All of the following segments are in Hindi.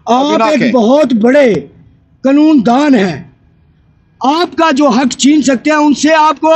आप एक बहुत बड़े कानूनदान हैं। आपका जो हक छीन सकते हैं, उनसे आपको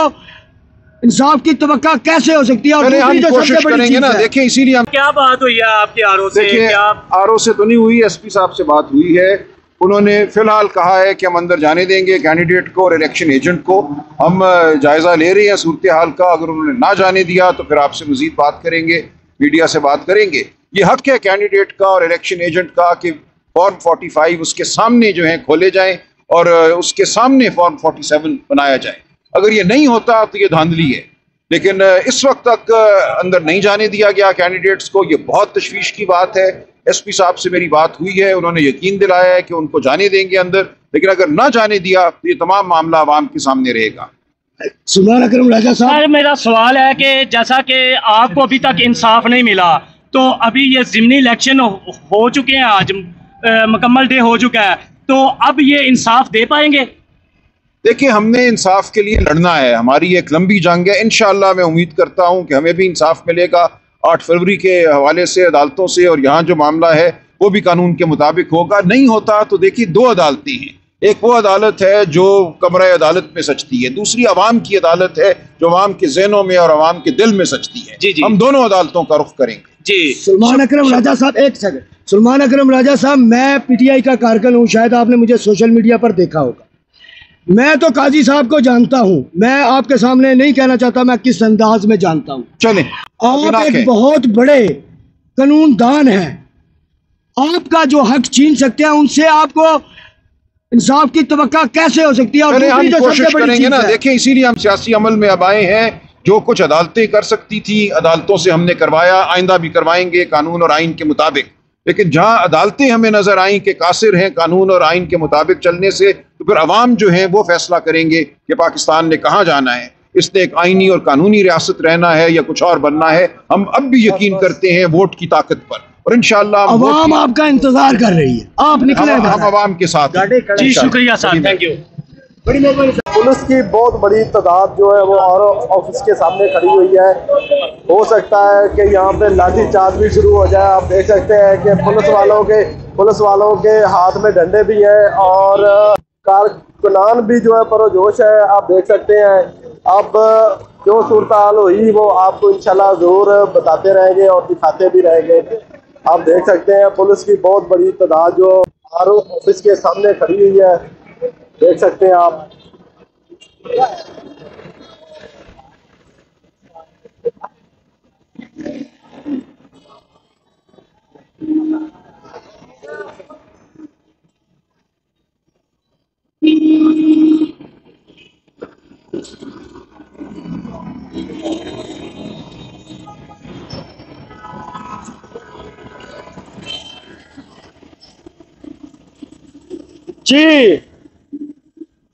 इंसाफ की तवक्का कैसे हो सकती है? और हम कोशिश करेंगे ना। देखिए, इसीलिए हम क्या बात हुई है आपके आरओ से? आरओ से तो नहीं हुई, एसपी साहब से बात हुई है। उन्होंने फिलहाल कहा है कि हम अंदर जाने देंगे कैंडिडेट को और इलेक्शन एजेंट को। हम जायजा ले रहे हैं सूरत हाल का। अगर उन्होंने ना जाने दिया तो फिर आपसे मजीद बात करेंगे, मीडिया से बात करेंगे। ये हक है कैंडिडेट का और इलेक्शन एजेंट का कि फॉर्म 45 उसके सामने जो है खोले जाएं और उसके सामने फॉर्म 47 बनाया जाए। अगर ये नहीं होता तो ये धांधली है। लेकिन इस वक्त तक अंदर नहीं जाने दिया गया कैंडिडेट्स को। ये बहुत तशवीश की बात है। एसपी साहब से मेरी बात हुई है, उन्होंने यकीन दिलाया है कि उनको जाने देंगे अंदर। लेकिन अगर ना जाने दिया तो ये तमाम मामला आवाम के सामने रहेगा। सुल्तान अकरम राजा साहब, मेरा सवाल है कि जैसा कि आपको अभी तक इंसाफ नहीं मिला, तो अभी ये ज़िमनी इलेक्शन हो चुके हैं, आज मुकम्मल डे हो चुका है, तो अब ये इंसाफ दे पाएंगे? देखिए, हमने इंसाफ के लिए लड़ना है। हमारी एक लंबी जंग है। इंशाअल्लाह मैं उम्मीद करता हूँ कि हमें भी इंसाफ मिलेगा 8 फरवरी के हवाले से अदालतों से, और यहाँ जो मामला है वो भी कानून के मुताबिक होगा। नहीं होता तो देखिए, 2 अदालतें हैं। एक वो अदालत है जो कमरा अदालत में सचती है, दूसरी अवाम की अदालत है जो अवाम के ज़हनों में और अवाम के दिल में सचती है। जी। हम दोनों अदालतों का रुख करेंगे। जी। सुल्तान अकरम राजा साहब, एक सेकंड। सुल्तान अकरम राजा साहब, मैं पीटीआई का कारकुन हूँ, शायद आपने मुझे सोशल मीडिया पर देखा होगा। मैं तो काजी साहब को जानता हूँ। मैं आपके सामने नहीं कहना चाहता मैं किस अंदाज में जानता हूँ। चलें, आप एक बहुत बड़े कानूनदान हैं। आपका जो हक छीन सकते हैं, उनसे आपको इंसाफ की तवक्का कैसे हो सकती है? और हम कोशिश करेंगे ना। देखिए, इसीलिए हम सियासी अमल में अब आए हैं। जो कुछ अदालतें कर सकती थी, अदालतों से हमने करवाया, आइंदा भी करवाएंगे कानून और आइन के मुताबिक। लेकिन जहां अदालतें हमें नजर आई कि कासिर हैं कानून और आइन के मुताबिक चलने से, तो फिर अवाम जो है वो फैसला करेंगे कि पाकिस्तान ने कहाँ जाना है। इसने एक आइनी और कानूनी रियासत रहना है या कुछ और बनना है। हम अब भी यकीन करते हैं वोट की ताकत पर, और इंशाअल्लाह अवाम आपका इंतजार कर रही है। आप निकले, हम अवाम के साथ। जी, शुक्रिया साहब, थैंक यू। पुलिस की बहुत बड़ी तादाद जो है वो आरओ ऑफिस के सामने खड़ी हुई है। हो सकता है कि यहाँ पे लाठीचार्ज भी शुरू हो जाए। आप देख सकते हैं कि पुलिस वालों के हाथ में डंडे भी हैं और कारकुनान भी जो है पुरजोश है। आप देख सकते हैं। अब जो सूरत हाल हुई वो आपको इंशाल्लाह ज़रूर बताते रहेंगे और दिखाते भी रहेंगे। आप देख सकते हैं पुलिस की बहुत बड़ी तादाद जो आरओ ऑफिस के सामने खड़ी हुई है, देख सकते हैं आप। जी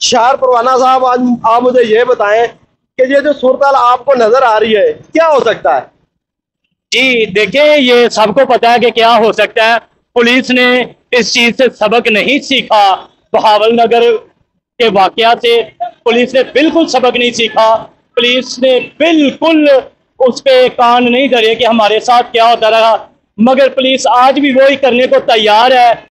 शार परवाना साहब, आज आप मुझे ये बताएं कि ये जो सूरत हाल आपको नजर आ रही है, क्या हो सकता है? जी देखिए, ये सबको पता है कि क्या हो सकता है। पुलिस ने इस चीज से सबक नहीं सीखा। बहावल नगर के वाकया से पुलिस ने बिल्कुल सबक नहीं सीखा। पुलिस ने बिल्कुल उस पे कान नहीं धरे कि हमारे साथ क्या होता रहा। मगर पुलिस आज भी वही करने को तैयार है।